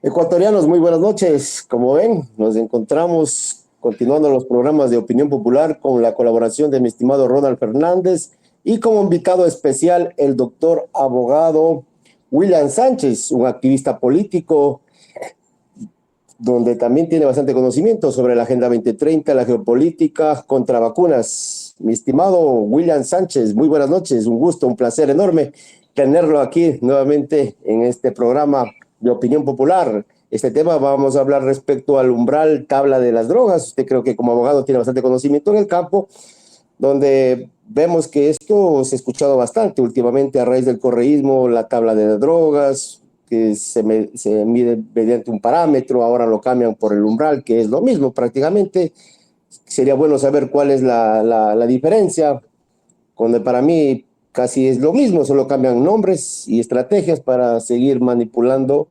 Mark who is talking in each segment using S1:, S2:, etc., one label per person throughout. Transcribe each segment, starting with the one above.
S1: Ecuatorianos, muy buenas noches. Como ven, nos encontramos continuando los programas de opinión popular con la colaboración de mi estimado Ronald Fernández y como invitado especial el doctor abogado William Sánchez, un activista político donde también tiene bastante conocimiento sobre la Agenda 2030, la geopolítica contra vacunas. Mi estimado William Sánchez, muy buenas noches, un gusto, un placer enorme tenerlo aquí nuevamente en este programa de opinión popular. Este tema vamos a hablar respecto al umbral tabla de las drogas. Usted creo que como abogado tiene bastante conocimiento en el campo, donde vemos que esto se ha escuchado bastante últimamente a raíz del correísmo, la tabla de drogas, que se mide mediante un parámetro, ahora lo cambian por el umbral, que es lo mismo prácticamente. Sería bueno saber cuál es la diferencia, donde para mí casi es lo mismo, solo cambian nombres y estrategias para seguir manipulando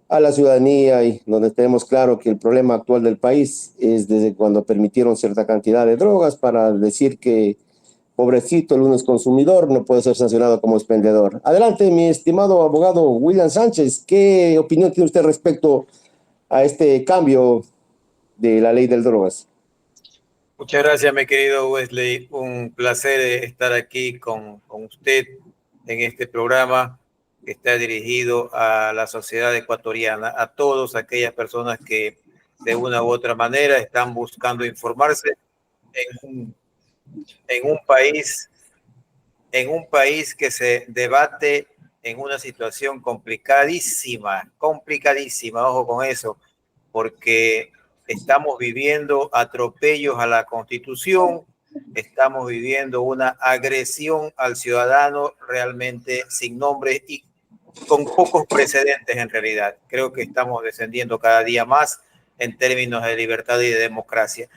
S1: a la ciudadanía y donde tenemos claro que el problema actual del país es desde cuando permitieron cierta cantidad de drogas para decir que pobrecito, el uno es consumidor, no puede ser sancionado como expendedor. Adelante, mi estimado abogado William Sánchez, ¿qué opinión tiene usted respecto a este cambio de la ley del drogas?
S2: Muchas gracias, mi querido Wesley. Un placer estar aquí con usted en este programa que está dirigido a la sociedad ecuatoriana, a todas aquellas personas que de una u otra manera están buscando informarse en un, en un país, en un país que se debate en una situación complicadísima, ojo con eso, porque estamos viviendo atropellos a la Constitución, estamos viviendo una agresión al ciudadano realmente sin nombre y con pocos precedentes en realidad. Creo que estamos descendiendo cada día más en términos de libertad y de democracia.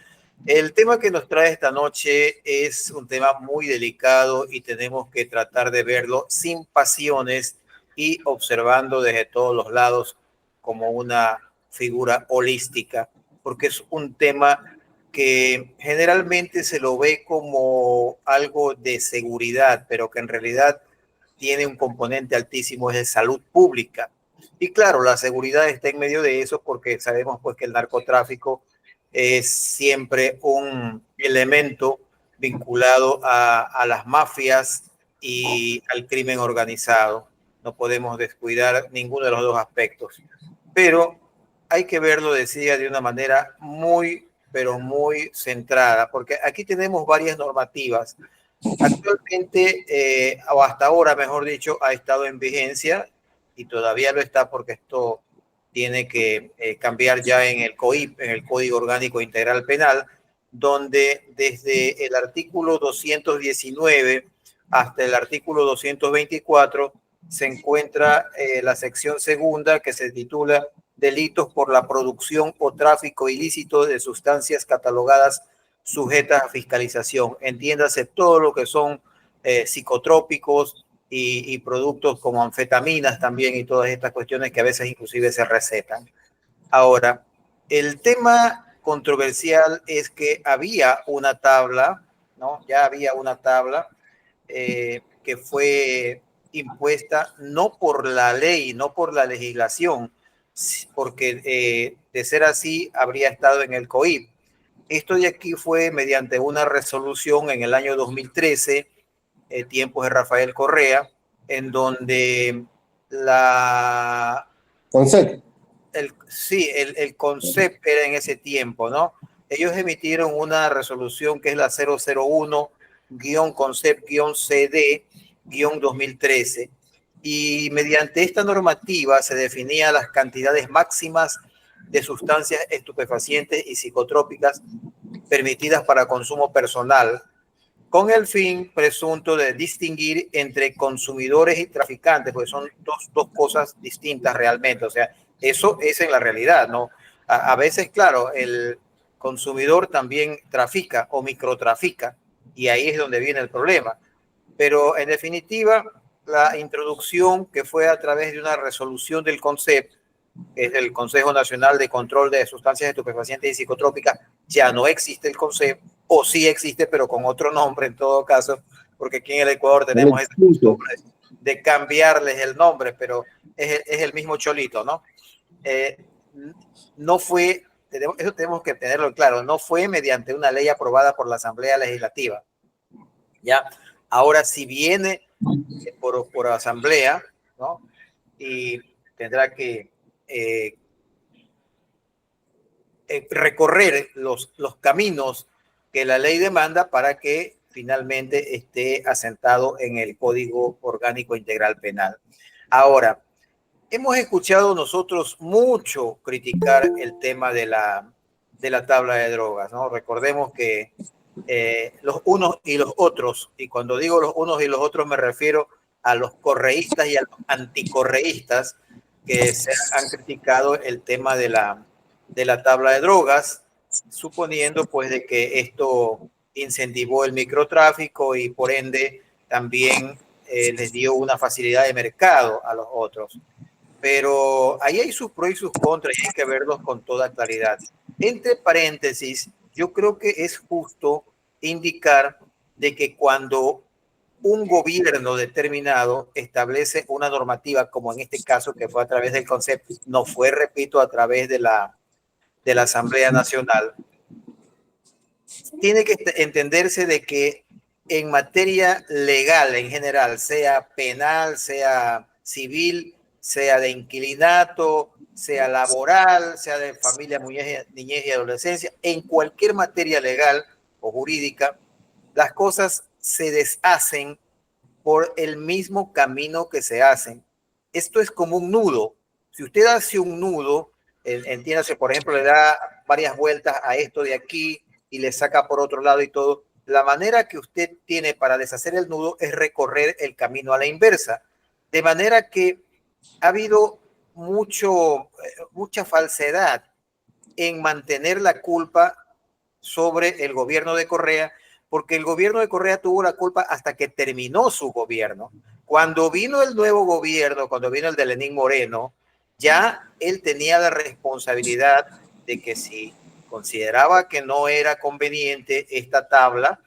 S2: El tema que nos trae esta noche es un tema muy delicado y tenemos que tratar de verlo sin pasiones y observando desde todos los lados como una figura holística, porque es un tema que generalmente se lo ve como algo de seguridad, pero que en realidad tiene un componente altísimo, es de salud pública. Y claro, la seguridad está en medio de eso porque sabemos pues que el narcotráfico es siempre un elemento vinculado a las mafias y al crimen organizado. No podemos descuidar ninguno de los dos aspectos. Pero hay que verlo, decía, de una manera muy, pero muy centrada, porque aquí tenemos varias normativas. Actualmente, o hasta ahora, mejor dicho, ha estado en vigencia y todavía lo está porque esto tiene que cambiar ya en el COIP, en el Código Orgánico Integral Penal, donde desde el artículo 219 hasta el artículo 224 se encuentra la sección segunda que se titula Delitos por la producción o tráfico ilícito de sustancias catalogadas sujetas a fiscalización. Entiéndase todo lo que son psicotrópicos y productos como anfetaminas también y todas estas cuestiones que a veces inclusive se recetan. Ahora, el tema controversial es que había una tabla, ¿no? Ya había una tabla que fue impuesta no por la ley, no por la legislación, porque de ser así habría estado en el COIP. Esto de aquí fue mediante una resolución en el año 2013, tiempos de Rafael Correa, en donde la...
S1: Concept.
S2: Sí, el concepto era en ese tiempo, ¿no? Ellos emitieron una resolución que es la 001-concept-CD-2013 y mediante esta normativa se definía las cantidades máximas de sustancias estupefacientes y psicotrópicas permitidas para consumo personal, con el fin presunto de distinguir entre consumidores y traficantes, porque son dos cosas distintas realmente. O sea, eso es en la realidad, ¿no? A veces, claro, el consumidor también trafica o microtrafica, y ahí es donde viene el problema. Pero en definitiva, la introducción que fue a través de una resolución del CONCEP, que es el Consejo Nacional de Control de Sustancias Estupefacientes y Psicotrópicas, ya no existe el CONCEP, o sí existe, pero con otro nombre en todo caso, porque aquí en el Ecuador tenemos esa costumbre de cambiarles el nombre, pero es el mismo cholito, ¿no? eh, no fue, eso tenemos que tenerlo claro, no fue mediante una ley aprobada por la Asamblea Legislativa. Ya, ahora si viene por asamblea, ¿no? Y tendrá que recorrer los caminos que la ley demanda para que finalmente esté asentado en el Código Orgánico Integral Penal. Ahora, hemos escuchado nosotros mucho criticar el tema de la tabla de drogas, ¿no? Recordemos que los unos y los otros, y cuando digo los unos y los otros me refiero a los correístas y a los anticorreístas que se han criticado el tema de la tabla de drogas, suponiendo pues de que esto incentivó el microtráfico y por ende también les dio una facilidad de mercado a los otros. Pero ahí hay sus pros y sus contras y hay que verlos con toda claridad. Entre paréntesis, yo creo que es justo indicar de que cuando un gobierno determinado establece una normativa, como en este caso que fue a través del concepto, no fue, repito, a través de la Asamblea Nacional, tiene que entenderse de que en materia legal en general, sea penal, sea civil, sea de inquilinato, sea laboral, sea de familia, niñez y adolescencia, en cualquier materia legal o jurídica, las cosas se deshacen por el mismo camino que se hacen. Esto es como un nudo. Si usted hace un nudo, entiéndase, por ejemplo, le da varias vueltas a esto de aquí y le saca por otro lado y todo, la manera que usted tiene para deshacer el nudo es recorrer el camino a la inversa. De manera que ha habido mucha falsedad en mantener la culpa sobre el gobierno de Correa, porque el gobierno de Correa tuvo la culpa hasta que terminó su gobierno. Cuando vino el nuevo gobierno, cuando vino el de Lenín Moreno, ya él tenía la responsabilidad de que si consideraba que no era conveniente esta tabla,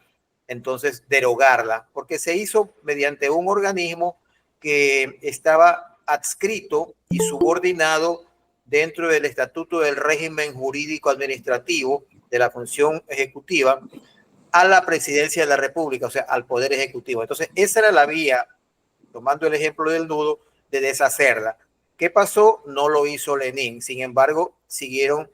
S2: entonces derogarla, porque se hizo mediante un organismo que estaba adscrito y subordinado dentro del Estatuto del Régimen Jurídico Administrativo de la Función Ejecutiva a la Presidencia de la República, o sea, al Poder Ejecutivo. Entonces, esa era la vía, tomando el ejemplo del nudo, de deshacerla. ¿Qué pasó? No lo hizo Lenin. Sin embargo, siguieron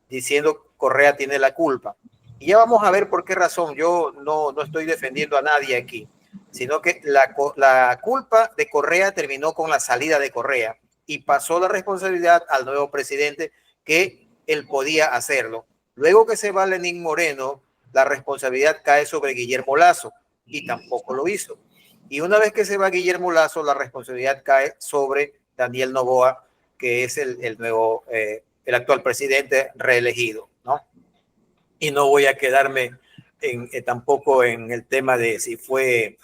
S2: diciendo Correa tiene la culpa. Y ya vamos a ver por qué razón. Yo no estoy defendiendo a nadie aquí, sino que la culpa de Correa terminó con la salida de Correa y pasó la responsabilidad al nuevo presidente, que él podía hacerlo. Luego que se va Lenín Moreno, la responsabilidad cae sobre Guillermo Lasso y tampoco lo hizo. Y una vez que se va Guillermo Lasso, la responsabilidad cae sobre Daniel Noboa, que es el nuevo, el actual presidente reelegido, ¿no? Y no voy a quedarme tampoco en el tema de si fue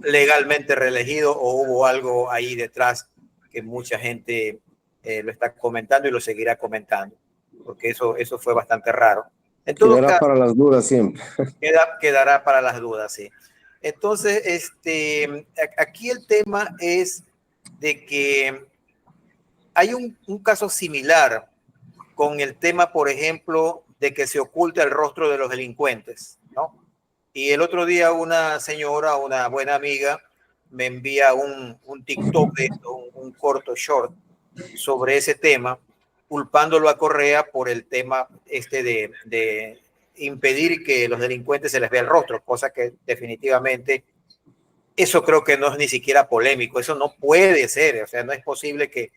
S2: legalmente reelegido o hubo algo ahí detrás que mucha gente lo está comentando y lo seguirá comentando, porque eso fue bastante raro. En todo
S1: Quedará
S2: caso,
S1: para las dudas siempre.
S2: quedará para las dudas, sí. Entonces, aquí el tema es de que hay un caso similar con el tema, por ejemplo, de que se oculta el rostro de los delincuentes, ¿no? Y el otro día una señora, una buena amiga, me envía un TikTok de esto, un corto short sobre ese tema, culpándolo a Correa por el tema de impedir que los delincuentes se les vea el rostro, cosa que definitivamente eso creo que no es ni siquiera polémico, eso no puede ser, o sea, no es posible que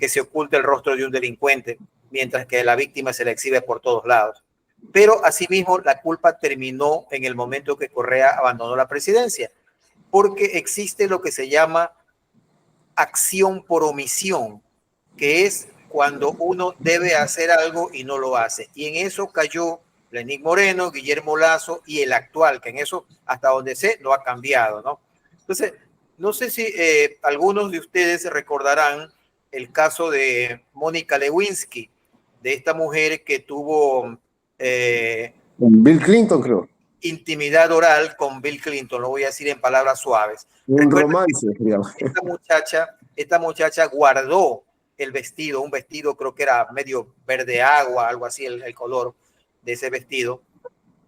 S2: se oculte el rostro de un delincuente mientras que la víctima se le exhibe por todos lados. Pero asimismo la culpa terminó en el momento que Correa abandonó la presidencia, porque existe lo que se llama acción por omisión, que es cuando uno debe hacer algo y no lo hace. Y en eso cayó Lenín Moreno, Guillermo Lasso y el actual, que en eso, hasta donde sé, no ha cambiado, ¿no? Entonces, no sé si algunos de ustedes recordarán el caso de Mónica Lewinsky, de esta mujer que tuvo
S1: Bill Clinton, creo.
S2: intimidad oral con Bill Clinton, lo voy a decir en palabras suaves.
S1: Un
S2: Recuerden
S1: romance, digamos.
S2: esta muchacha guardó el vestido, un vestido creo que era medio verde agua, algo así el color de ese vestido,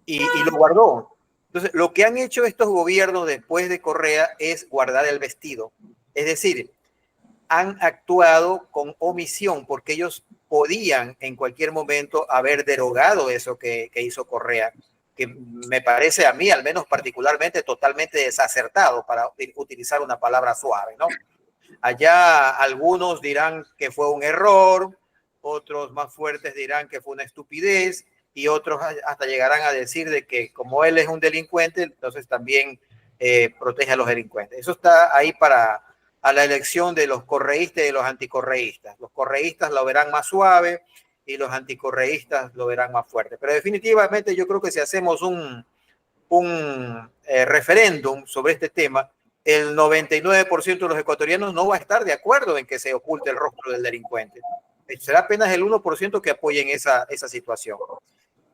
S2: y lo guardó. Entonces, lo que han hecho estos gobiernos después de Correa es guardar el vestido. Es decir, han actuado con omisión porque ellos podían en cualquier momento haber derogado eso que hizo Correa, que me parece a mí, al menos particularmente, totalmente desacertado, para utilizar una palabra suave, ¿no? Allá algunos dirán que fue un error, otros más fuertes dirán que fue una estupidez, y otros hasta llegarán a decir de que como él es un delincuente, entonces también protege a los delincuentes. Eso está ahí para a la elección de los correístas y de los anticorreístas. Los correístas lo verán más suave y los anticorreístas lo verán más fuerte. Pero definitivamente yo creo que si hacemos un referéndum sobre este tema, el 99% de los ecuatorianos no va a estar de acuerdo en que se oculte el rostro del delincuente. Será apenas el 1% que apoyen esa situación.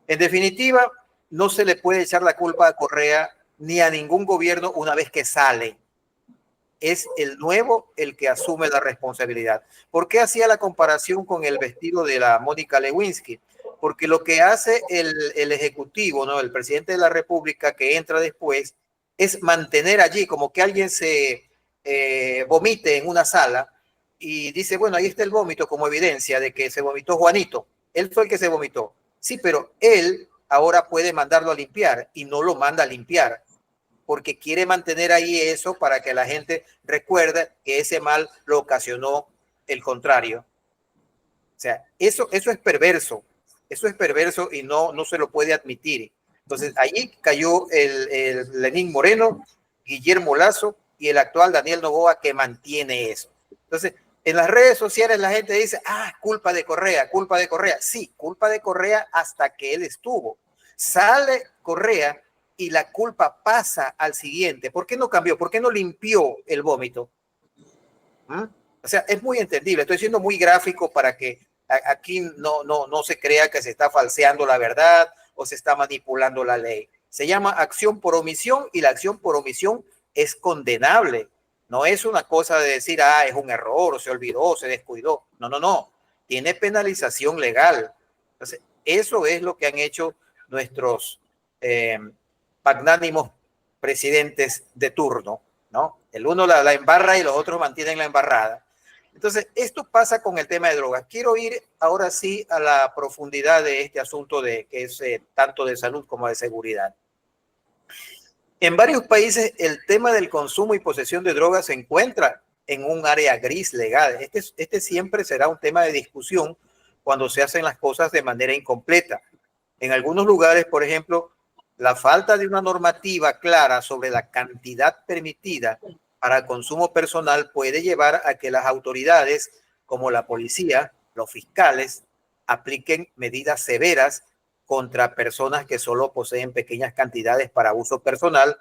S2: En definitiva, no se le puede echar la culpa a Correa ni a ningún gobierno una vez que sale. Es el nuevo el que asume la responsabilidad. ¿Por qué hacía la comparación con el vestido de la Mónica Lewinsky? Porque lo que hace el Ejecutivo, ¿no? El presidente de la República que entra después, es mantener allí como que alguien se vomite en una sala y dice, bueno, ahí está el vómito como evidencia de que se vomitó Juanito. Él fue el que se vomitó. Sí, pero él ahora puede mandarlo a limpiar y no lo manda a limpiar porque quiere mantener ahí eso para que la gente recuerde que ese mal lo ocasionó el contrario. O sea, eso es perverso. Eso es perverso y no se lo puede admitir. Entonces, allí cayó el Lenín Moreno, Guillermo Lazo y el actual Daniel Noboa que mantiene eso. Entonces, en las redes sociales la gente dice, culpa de Correa, culpa de Correa. Sí, culpa de Correa hasta que él estuvo. Sale Correa y la culpa pasa al siguiente. ¿Por qué no cambió? ¿Por qué no limpió el vómito? O sea, es muy entendible. Estoy siendo muy gráfico para que aquí no se crea que se está falseando la verdad o se está manipulando la ley. Se llama acción por omisión y la acción por omisión es condenable. No es una cosa de decir, es un error, o se olvidó, o se descuidó. No. Tiene penalización legal. Entonces, eso es lo que han hecho nuestros magnánimos presidentes de turno, ¿no? El uno la embarra y los otros mantienen la embarrada. Entonces, esto pasa con el tema de drogas. Quiero ir ahora sí a la profundidad de este asunto que es tanto de salud como de seguridad. En varios países el tema del consumo y posesión de drogas se encuentra en un área gris legal. Este siempre será un tema de discusión cuando se hacen las cosas de manera incompleta. En algunos lugares, por ejemplo, la falta de una normativa clara sobre la cantidad permitida para consumo personal puede llevar a que las autoridades, como la policía, los fiscales, apliquen medidas severas contra personas que solo poseen pequeñas cantidades para uso personal,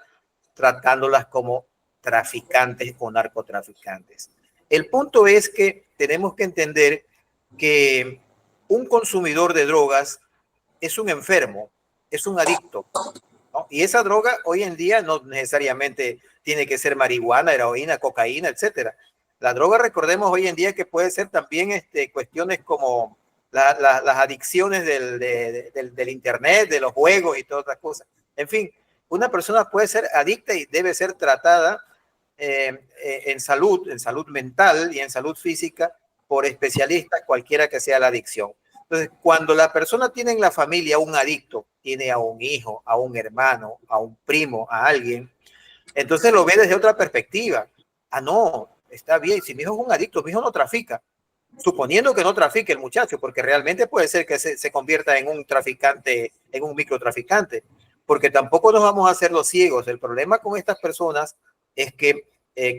S2: tratándolas como traficantes o narcotraficantes. El punto es que tenemos que entender que un consumidor de drogas es un enfermo, es un adicto, ¿no? Y esa droga hoy en día no necesariamente tiene que ser marihuana, heroína, cocaína, etcétera. La droga, recordemos hoy en día que puede ser también cuestiones como las adicciones del internet, de los juegos y todas otras cosas. En fin, una persona puede ser adicta y debe ser tratada en salud mental y en salud física por especialistas, cualquiera que sea la adicción. Entonces, cuando la persona tiene en la familia un adicto, tiene a un hijo, a un hermano, a un primo, a alguien, entonces lo ve desde otra perspectiva. No, está bien, si mi hijo es un adicto, mi hijo no trafica. Suponiendo que no trafique el muchacho, porque realmente puede ser que se convierta en un traficante, en un microtraficante, porque tampoco nos vamos a hacer los ciegos. El problema con estas personas es que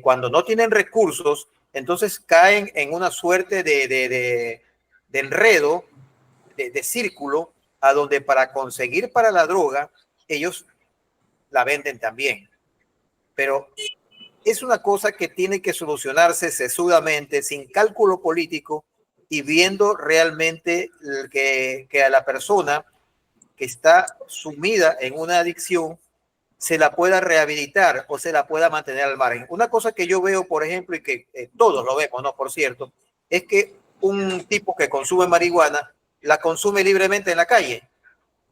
S2: cuando no tienen recursos, entonces caen en una suerte de enredo, de círculo, a donde para conseguir para la droga, ellos la venden también. Pero es una cosa que tiene que solucionarse sesudamente, sin cálculo político y viendo realmente que a la persona que está sumida en una adicción se la pueda rehabilitar o se la pueda mantener al margen. Una cosa que yo veo, por ejemplo, y que todos lo vemos, ¿no? Por cierto, es que un tipo que consume marihuana la consume libremente en la calle,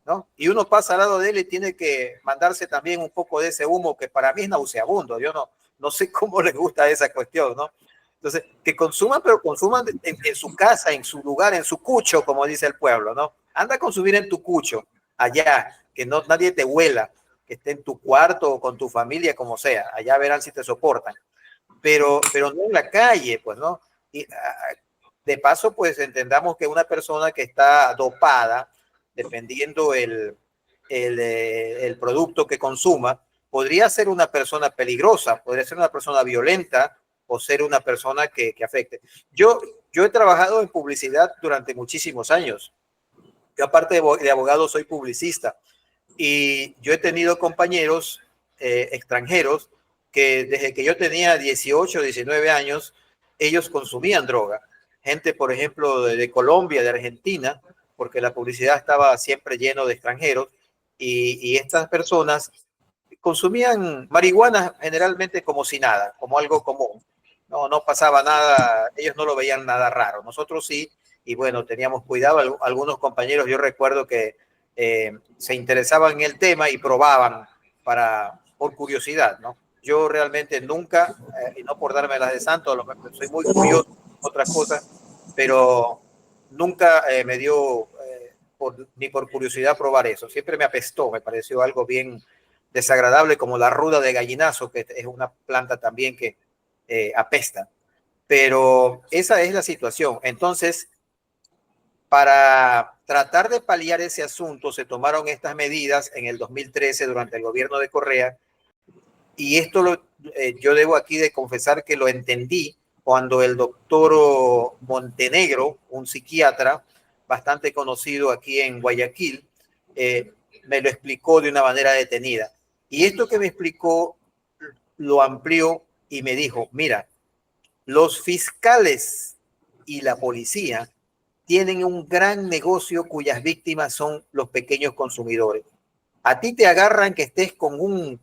S2: ¿no? Y uno pasa al lado de él y tiene que mandarse también un poco de ese humo que para mí es nauseabundo. Yo no sé cómo les gusta esa cuestión, ¿no? Entonces, que consuman, pero consuman en su casa, en su lugar, en su cucho, como dice el pueblo, ¿no? Anda a consumir en tu cucho, allá, que no nadie te huela, que esté en tu cuarto o con tu familia, como sea. Allá verán si te soportan. Pero no en la calle, pues, ¿no? Y de paso, pues entendamos que una persona que está dopada, dependiendo el producto que consuma, podría ser una persona peligrosa, podría ser una persona violenta o ser una persona que afecte. Yo he trabajado en publicidad durante muchísimos años. Yo aparte de abogado soy publicista y yo he tenido compañeros extranjeros que desde que yo tenía 18, 19 años, ellos consumían droga. Gente, por ejemplo, de Colombia, de Argentina, porque la publicidad estaba siempre lleno de extranjeros y estas personas consumían marihuana generalmente como si nada, como algo común. No pasaba nada, ellos no lo veían nada raro. Nosotros sí, y bueno, teníamos cuidado. Algunos compañeros, yo recuerdo que se interesaban en el tema y probaban por curiosidad, ¿no? Yo realmente nunca, y no por darme las de santo, soy muy curioso, otras cosas, pero nunca me dio ni por curiosidad probar eso. Siempre me apestó, me pareció algo bien desagradable, como la ruda de gallinazo, que es una planta también que apesta. Pero esa es la situación. Entonces, para tratar de paliar ese asunto, se tomaron estas medidas en el 2013 durante el gobierno de Correa. Y esto yo debo aquí de confesar que lo entendí cuando el doctor Montenegro, un psiquiatra bastante conocido aquí en Guayaquil, me lo explicó de una manera detenida. Y esto que me explicó lo amplió y me dijo, mira, los fiscales y la policía tienen un gran negocio cuyas víctimas son los pequeños consumidores. A ti te agarran que estés con un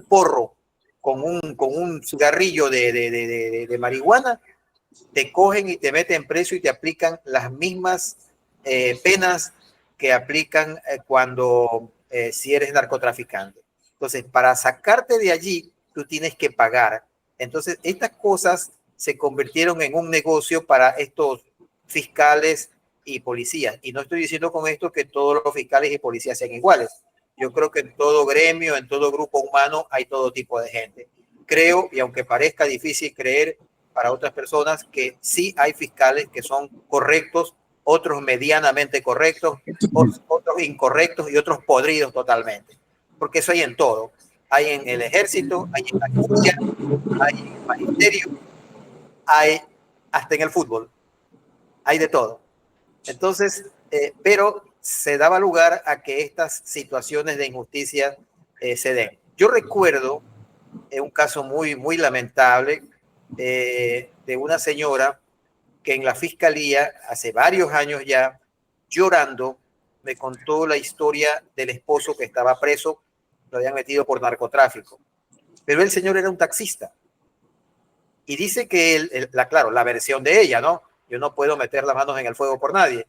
S2: porro, con un cigarrillo de marihuana, te cogen y te meten preso y te aplican las mismas penas que aplican cuando si eres narcotraficante. Entonces, para sacarte de allí, tú tienes que pagar. Entonces, estas cosas se convirtieron en un negocio para estos fiscales y policías. Y no estoy diciendo con esto que todos los fiscales y policías sean iguales. Yo creo que en todo gremio, en todo grupo humano, hay todo tipo de gente. Creo, y aunque parezca difícil creer para otras personas, que sí hay fiscales que son correctos, otros medianamente correctos, otros incorrectos y otros podridos totalmente. Porque eso hay en todo. Hay en el ejército, hay en la policía, hay en el magisterio, hay hasta en el fútbol. Hay de todo. Entonces, pero se daba lugar a que estas situaciones de injusticia se den. Yo recuerdo un caso muy lamentable de una señora que en la fiscalía, hace varios años ya, llorando, me contó la historia del esposo que estaba preso, lo habían metido por narcotráfico. Pero el señor era un taxista. Y dice que claro, la versión de ella, ¿no? Yo no puedo meter las manos en el fuego por nadie.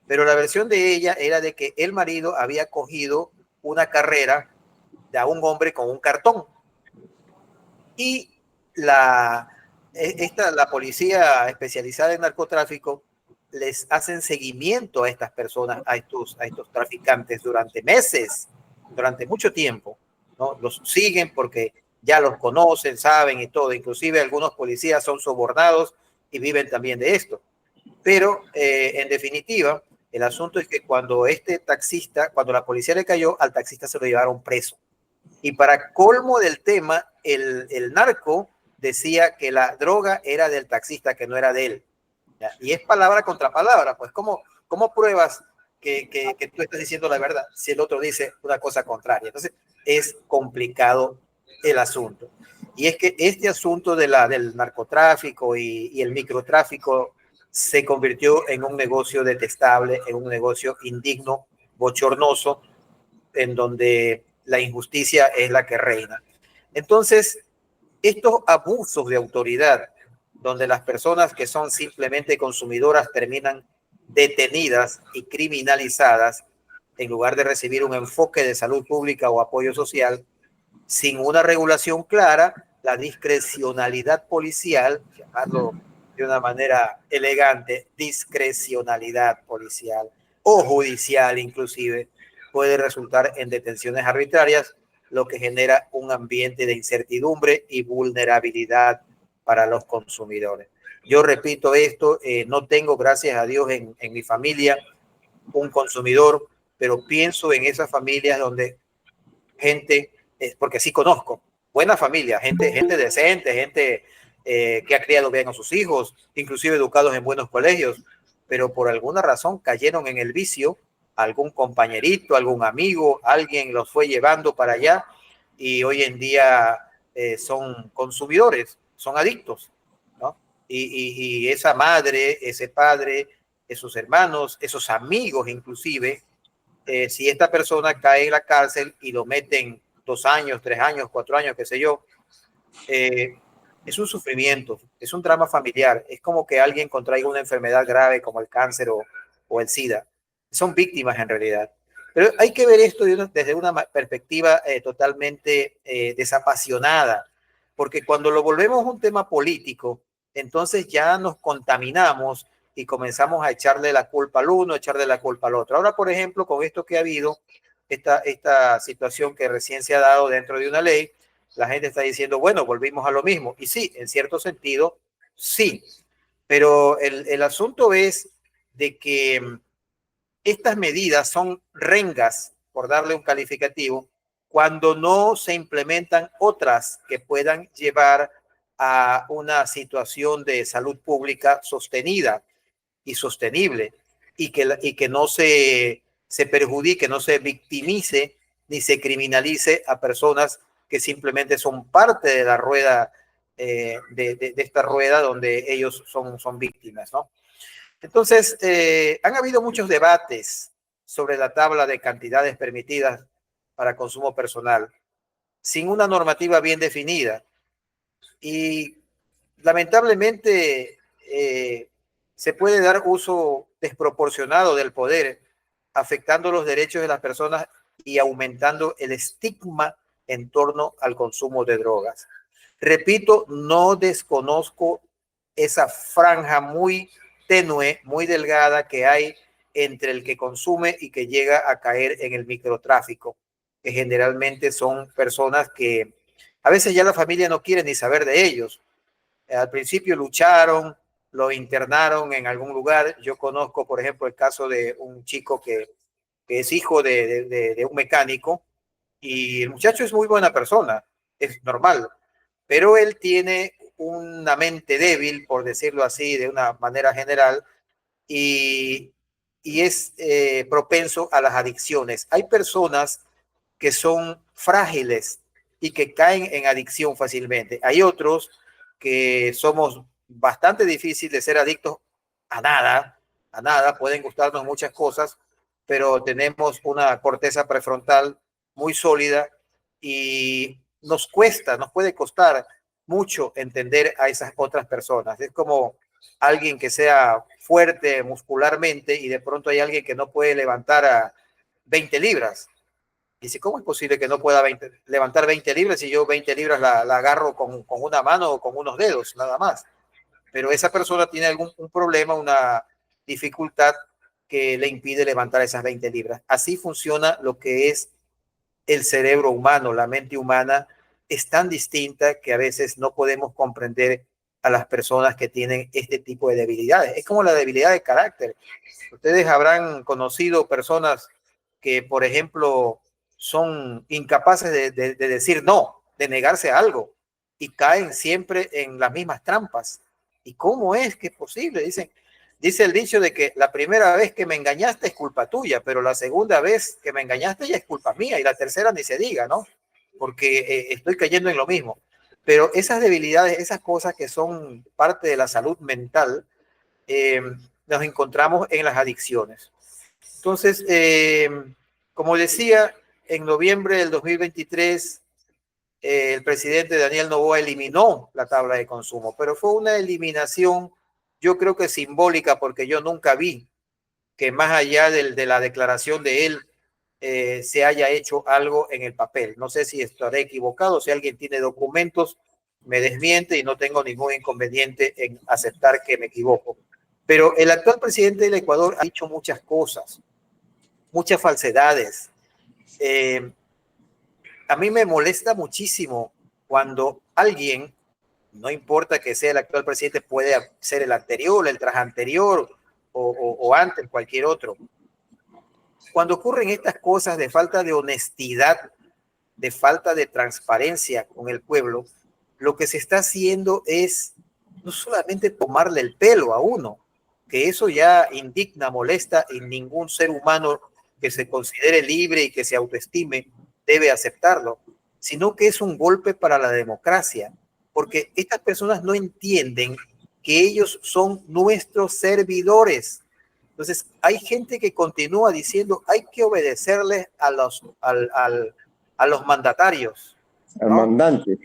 S2: Pero la versión de ella era de que el marido había cogido una carrera de a un hombre con un cartón. Y la policía especializada en narcotráfico les hacen seguimiento a estas personas, a estos traficantes durante meses, durante mucho tiempo, ¿no? Los siguen porque ya los conocen, saben y todo. Inclusive algunos policías son sobornados y viven también de esto. Pero en definitiva, el asunto es que cuando cuando la policía le cayó, al taxista se lo llevaron preso. Y para colmo del tema, el narco decía que la droga era del taxista, que no era de él. ¿Ya? Y es palabra contra palabra, pues ¿cómo pruebas que tú estás diciendo la verdad si el otro dice una cosa contraria? Entonces es complicado el asunto. Y es que este asunto del narcotráfico y el microtráfico se convirtió en un negocio detestable, en un negocio indigno, bochornoso, en donde la injusticia es la que reina. Entonces, estos abusos de autoridad donde las personas que son simplemente consumidoras terminan detenidas y criminalizadas en lugar de recibir un enfoque de salud pública o apoyo social, sin una regulación clara, la discrecionalidad policial, llamarlo de una manera elegante, discrecionalidad policial o judicial inclusive, puede resultar en detenciones arbitrarias, lo que genera un ambiente de incertidumbre y vulnerabilidad para los consumidores. Yo repito esto, no tengo, gracias a Dios, en mi familia un consumidor, pero pienso en esas familias donde gente, porque sí conozco, buena familia, gente decente, gente que ha criado bien a sus hijos, inclusive educados en buenos colegios, pero por alguna razón cayeron en el vicio, algún compañerito, algún amigo, alguien los fue llevando para allá y hoy en día son consumidores, son adictos, ¿no? Y esa madre, ese padre, esos hermanos, esos amigos inclusive, si esta persona cae en la cárcel y lo meten 2 años, 3 años, 4 años, qué sé yo, es un sufrimiento, es un drama familiar, es como que alguien contraiga una enfermedad grave como el cáncer o el SIDA. Son víctimas en realidad. Pero hay que ver esto desde una perspectiva totalmente desapasionada, porque cuando lo volvemos un tema político, entonces ya nos contaminamos y comenzamos a echarle la culpa al uno, echarle la culpa al otro. Ahora, por ejemplo, con esto que ha habido, esta situación que recién se ha dado dentro de una ley, la gente está diciendo, bueno, volvimos a lo mismo. Y sí, en cierto sentido, sí. Pero el asunto es de que estas medidas son rengas, por darle un calificativo, cuando no se implementan otras que puedan llevar a una situación de salud pública sostenida y sostenible y que no se perjudique, no se victimice ni se criminalice a personas que simplemente son parte de la rueda, de esta rueda donde ellos son víctimas, ¿no? Entonces, han habido muchos debates sobre la tabla de cantidades permitidas para consumo personal, sin una normativa bien definida. Y lamentablemente se puede dar uso desproporcionado del poder, afectando los derechos de las personas y aumentando el estigma en torno al consumo de drogas. Repito, no desconozco esa franja muy tenue, muy delgada que hay entre el que consume y que llega a caer en el microtráfico, que generalmente son personas que a veces ya la familia no quiere ni saber de ellos. Al principio lucharon, lo internaron en algún lugar. Yo conozco, por ejemplo, el caso de un chico que es hijo de un mecánico y el muchacho es muy buena persona, es normal, pero él tiene una mente débil, por decirlo así, de una manera general, y, y es propenso a las adicciones. Hay personas que son frágiles y que caen en adicción fácilmente. Hay otros que somos bastante difíciles de ser adictos a nada, pueden gustarnos muchas cosas, pero tenemos una corteza prefrontal muy sólida y nos puede costar mucho entender a esas otras personas. Es como alguien que sea fuerte muscularmente y de pronto hay alguien que no puede levantar a 20 libras. Dice, ¿cómo es posible que no pueda levantar 20 libras si yo 20 libras la agarro con una mano o con unos dedos, nada más? Pero esa persona tiene un problema, una dificultad que le impide levantar esas 20 libras. Así funciona lo que es el cerebro humano, la mente humana es tan distinta que a veces no podemos comprender a las personas que tienen este tipo de debilidades. Es como la debilidad de carácter. Ustedes habrán conocido personas que, por ejemplo, son incapaces de decir no, de negarse a algo y caen siempre en las mismas trampas. ¿Y cómo es que es posible? Dice el dicho de que la primera vez que me engañaste es culpa tuya, pero la segunda vez que me engañaste ya es culpa mía y la tercera ni se diga, ¿no? Porque estoy cayendo en lo mismo. Pero esas debilidades, esas cosas que son parte de la salud mental, eh, nos encontramos en las adicciones. Entonces, como decía, en noviembre del 2023 el presidente Daniel Noboa eliminó la tabla de consumo, pero fue una eliminación, yo creo que simbólica, porque yo nunca vi que más allá de la declaración de él se haya hecho algo en el papel. No sé si estaré equivocado, si alguien tiene documentos, me desmiente y no tengo ningún inconveniente en aceptar que me equivoco. Pero el actual presidente del Ecuador ha dicho muchas cosas, muchas falsedades. A mí me molesta muchísimo cuando alguien, no importa que sea el actual presidente, puede ser el anterior, el tras anterior o antes, cualquier otro. Cuando ocurren estas cosas de falta de honestidad, de falta de transparencia con el pueblo, lo que se está haciendo es no solamente tomarle el pelo a uno, que eso ya indigna, molesta, y ningún ser humano que se considere libre y que se autoestime debe aceptarlo, sino que es un golpe para la democracia, porque estas personas no entienden que ellos son nuestros servidores. Entonces, hay gente que continúa diciendo hay que obedecerles a los mandatarios,
S1: Al
S2: ¿no?
S1: mandante.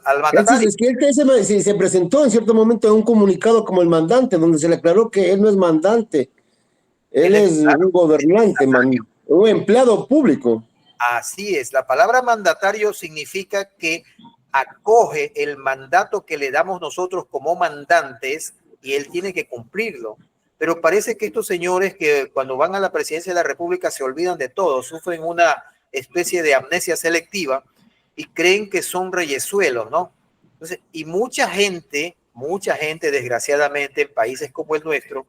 S2: Al mandatario.
S1: Es que se presentó en cierto momento en un comunicado como el mandante, donde se le aclaró que él no es mandante, él es
S2: Claro,
S1: un gobernante, un empleado público.
S2: así es. La palabra mandatario significa que acoge el mandato que le damos nosotros como mandantes y él tiene que cumplirlo. Pero parece que estos señores que cuando van a la presidencia de la República se olvidan de todo, sufren una especie de amnesia selectiva y creen que son reyesuelos, ¿no? Entonces, y mucha gente, desgraciadamente, en países como el nuestro,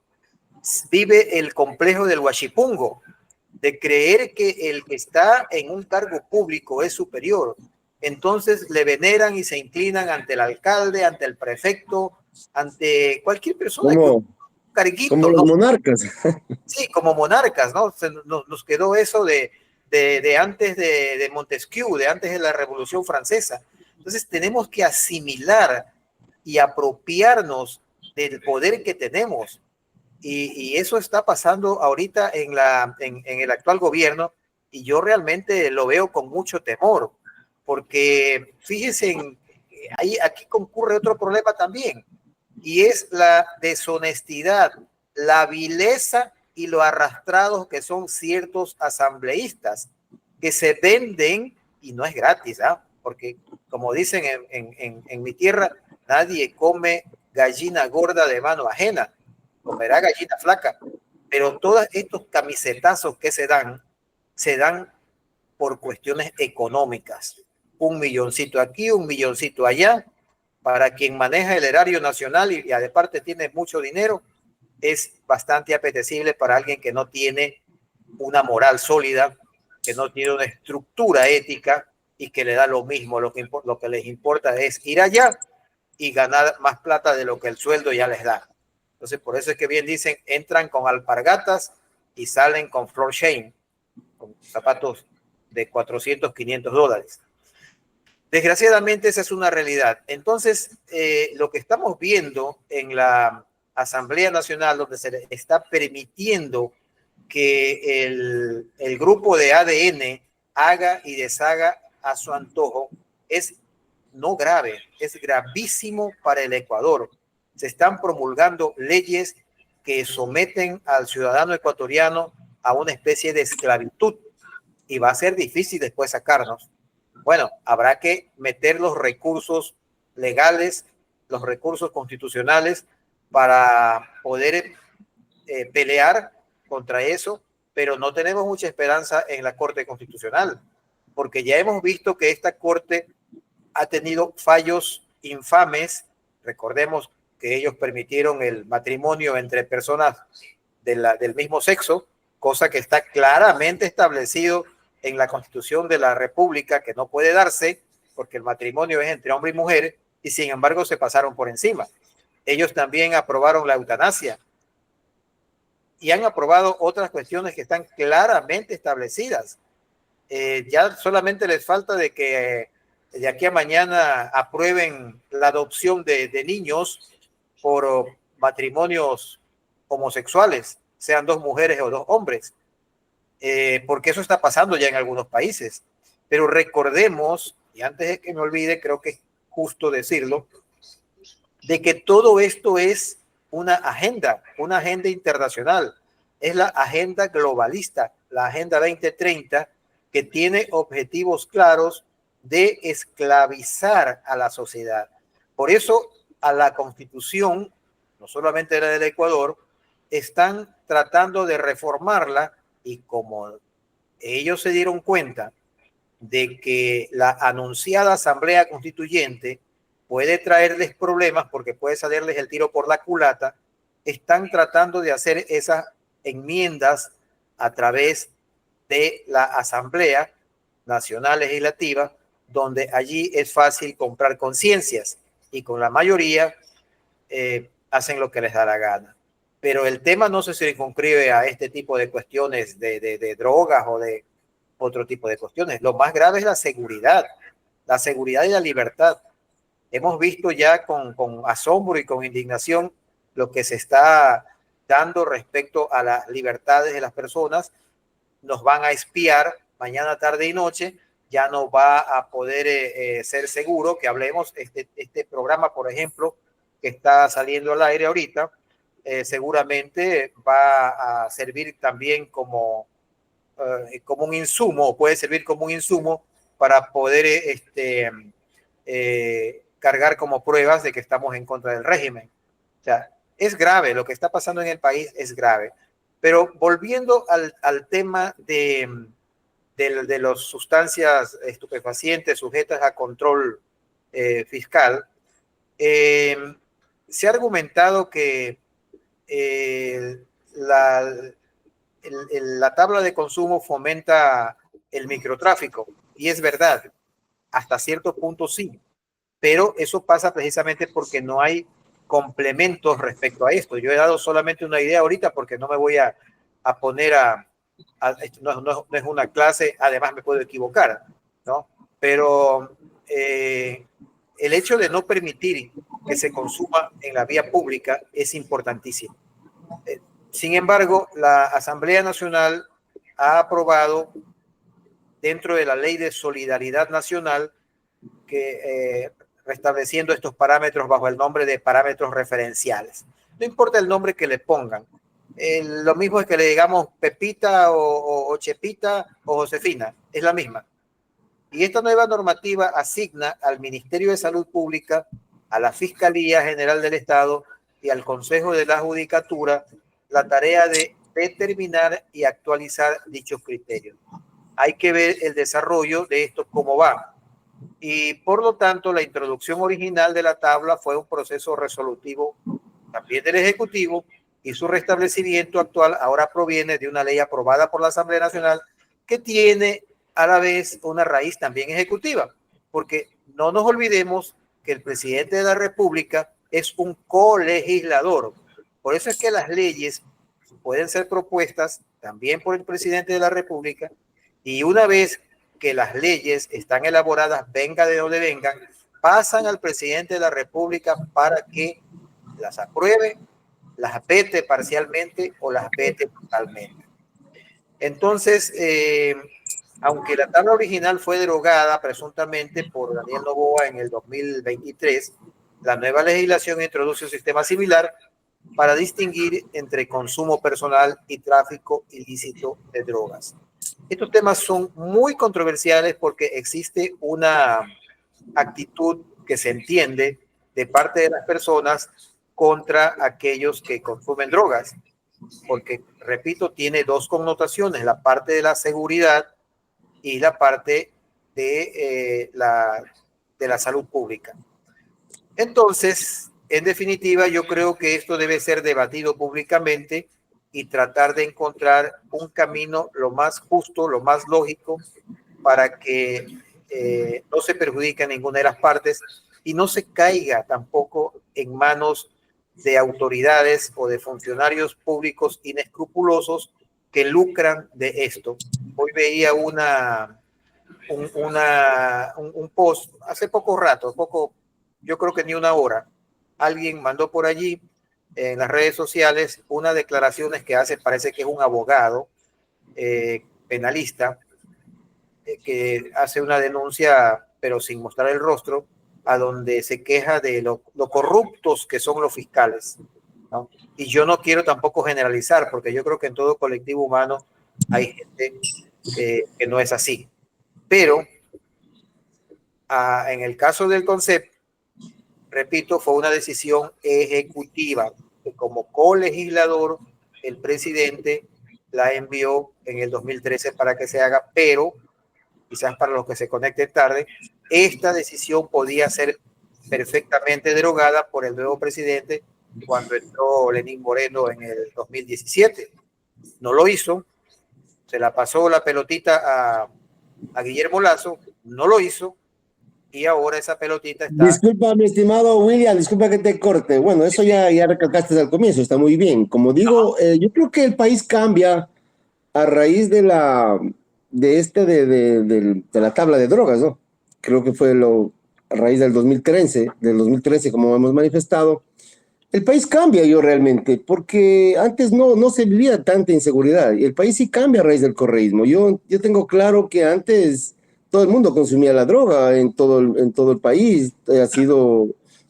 S2: vive el complejo del huachipungo, de creer que el que está en un cargo público es superior. Entonces le veneran y se inclinan ante el alcalde, ante el prefecto, ante cualquier persona que
S1: Como, como
S2: carguito,
S1: los
S2: ¿no?
S1: monarcas.
S2: Sí, como monarcas, ¿no? Nos quedó eso de antes de Montesquieu, de antes de la Revolución Francesa. Entonces tenemos que asimilar y apropiarnos del poder que tenemos. Y eso está pasando ahorita en el actual gobierno y yo realmente lo veo con mucho temor, porque fíjense, aquí concurre otro problema también, y es la deshonestidad, la vileza y lo arrastrados que son ciertos asambleístas que se venden y no es gratis, ¿ah? Porque como dicen en mi tierra, nadie come gallina gorda de mano ajena, comerá gallina flaca, pero todos estos camisetazos que se dan por cuestiones económicas. Un milloncito aquí, un milloncito allá, para quien maneja el erario nacional y aparte tiene mucho dinero, es bastante apetecible para alguien que no tiene una moral sólida, que no tiene una estructura ética y que le da lo mismo. Lo que les importa es ir allá y ganar más plata de lo que el sueldo ya les da. Entonces, por eso es que bien dicen, entran con alpargatas y salen con floor shame, con zapatos de 400, 500 dólares. Desgraciadamente esa es una realidad. Entonces, lo que estamos viendo en la Asamblea Nacional, donde se le está permitiendo que el grupo de ADN haga y deshaga a su antojo, es no grave, es gravísimo para el Ecuador. Se están promulgando leyes que someten al ciudadano ecuatoriano a una especie de esclavitud y va a ser difícil después sacarnos. Bueno, habrá que meter los recursos legales, los recursos constitucionales para poder pelear contra eso, pero no tenemos mucha esperanza en la Corte Constitucional, porque ya hemos visto que esta Corte ha tenido fallos infames. Recordemos que ellos permitieron el matrimonio entre personas del mismo sexo, cosa que está claramente establecido en la Constitución de la República, que no puede darse porque el matrimonio es entre hombre y mujer, y sin embargo se pasaron por encima. Ellos también aprobaron la eutanasia y han aprobado otras cuestiones que están claramente establecidas. Ya solamente les falta de que de aquí a mañana aprueben la adopción de niños por matrimonios homosexuales, sean dos mujeres o dos hombres, porque eso está pasando ya en algunos países. Pero recordemos y antes de que me olvide, creo que es justo decirlo, de que todo esto es una agenda internacional, es la agenda globalista, la Agenda 2030, que tiene objetivos claros de esclavizar a la sociedad. Por eso a la Constitución, no solamente la del Ecuador, están tratando de reformarla, y como ellos se dieron cuenta de que la anunciada Asamblea Constituyente puede traerles problemas porque puede salirles el tiro por la culata, están tratando de hacer esas enmiendas a través de la Asamblea Nacional Legislativa, donde allí es fácil comprar conciencias y con la mayoría hacen lo que les da la gana. Pero el tema no se circunscribe a este tipo de cuestiones de drogas o de otro tipo de cuestiones. Lo más grave es la seguridad y la libertad. Hemos visto ya con asombro y con indignación lo que se está dando respecto a las libertades de las personas. Nos van a espiar mañana, tarde y noche. Ya no va a poder ser seguro que hablemos. Este programa, por ejemplo, que está saliendo al aire ahorita, seguramente va a servir también como un insumo, o puede servir como un insumo para poder cargar como pruebas de que estamos en contra del régimen. O sea, es grave, lo que está pasando en el país es grave. Pero volviendo al tema de las sustancias estupefacientes sujetas a control fiscal, se ha argumentado que la tabla de consumo fomenta el microtráfico, y es verdad, hasta cierto punto sí, pero eso pasa precisamente porque no hay complementos respecto a esto. Yo he dado solamente una idea ahorita porque no me voy a poner no es una clase, además me puedo equivocar, ¿no? Pero el hecho de no permitir que se consuma en la vía pública es importantísimo. Sin embargo, la Asamblea Nacional ha aprobado, dentro de la Ley de Solidaridad Nacional, que restableciendo estos parámetros bajo el nombre de parámetros referenciales. No importa el nombre que le pongan. Lo mismo es que le digamos Pepita o Chepita o Josefina, es la misma. Y esta nueva normativa asigna al Ministerio de Salud Pública, a la Fiscalía General del Estado y al Consejo de la Judicatura la tarea de determinar y actualizar dichos criterios. Hay que ver el desarrollo de esto, cómo va. Y por lo tanto, la introducción original de la tabla fue un proceso resolutivo también del Ejecutivo, y su restablecimiento actual ahora proviene de una ley aprobada por la Asamblea Nacional que tiene a la vez una raíz también ejecutiva, porque no nos olvidemos que el presidente de la República es un colegislador. Por eso es que las leyes pueden ser propuestas también por el presidente de la República, y una vez que las leyes están elaboradas, venga de donde vengan, pasan al presidente de la República para que las apruebe, las vete parcialmente o las vete totalmente. Entonces, aunque la tabla original fue derogada presuntamente por Daniel Noboa en el 2023, la nueva legislación introduce un sistema similar para distinguir entre consumo personal y tráfico ilícito de drogas. Estos temas son muy controversiales porque existe una actitud que se entiende de parte de las personas contra aquellos que consumen drogas, porque, repito, tiene dos connotaciones: la parte de la seguridad y la parte de la salud pública. Entonces, en definitiva, yo creo que esto debe ser debatido públicamente y tratar de encontrar un camino lo más justo, lo más lógico, para que no se perjudique a ninguna de las partes y no se caiga tampoco en manos de autoridades o de funcionarios públicos inescrupulosos que lucran de esto. Hoy veía un post hace poco rato, yo creo que ni una hora, alguien mandó por allí en las redes sociales unas declaraciones que hace, parece que es un abogado penalista, que hace una denuncia pero sin mostrar el rostro, a donde se queja de lo corruptos que son los fiscales, ¿no? Y yo no quiero tampoco generalizar, porque yo creo que en todo colectivo humano hay gente que no es así. Pero en el caso del concepto, repito, fue una decisión ejecutiva que como colegislador el presidente la envió en el 2013 para que se haga, pero quizás para los que se conecten tarde, esta decisión podía ser perfectamente derogada por el nuevo presidente cuando entró Lenín Moreno en el 2017. No lo hizo, se la pasó la pelotita a Guillermo Lasso, no lo hizo, y ahora esa pelotita está...
S1: Disculpa, mi estimado William, disculpa que te corte. Bueno, eso ya recalcaste al comienzo, está muy bien. Como digo, yo creo que el país cambia a raíz de la tabla de drogas, ¿no? Creo que fue a raíz del 2013, como hemos manifestado. El país cambia yo realmente, porque antes no se vivía tanta inseguridad, y el país sí cambia a raíz del correísmo. Yo tengo claro que antes todo el mundo consumía la droga en todo el país.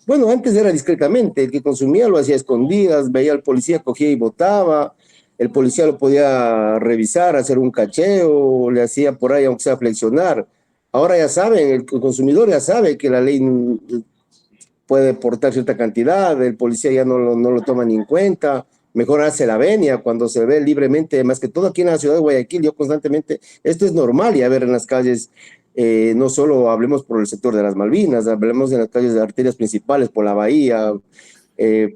S1: Bueno, antes era discretamente, el que consumía lo hacía a escondidas, veía al policía, cogía y botaba, el policía lo podía revisar, hacer un cacheo, le hacía por ahí, aunque sea flexionar. Ahora ya saben, el consumidor ya sabe que la ley puede portar cierta cantidad, el policía ya no lo toma ni en cuenta, mejor hace la venia cuando se ve libremente, más que todo aquí en la ciudad de Guayaquil. Yo constantemente, esto es normal, y a ver en las calles, no solo hablemos por el sector de las Malvinas, hablemos en las calles de arterias principales, por la Bahía,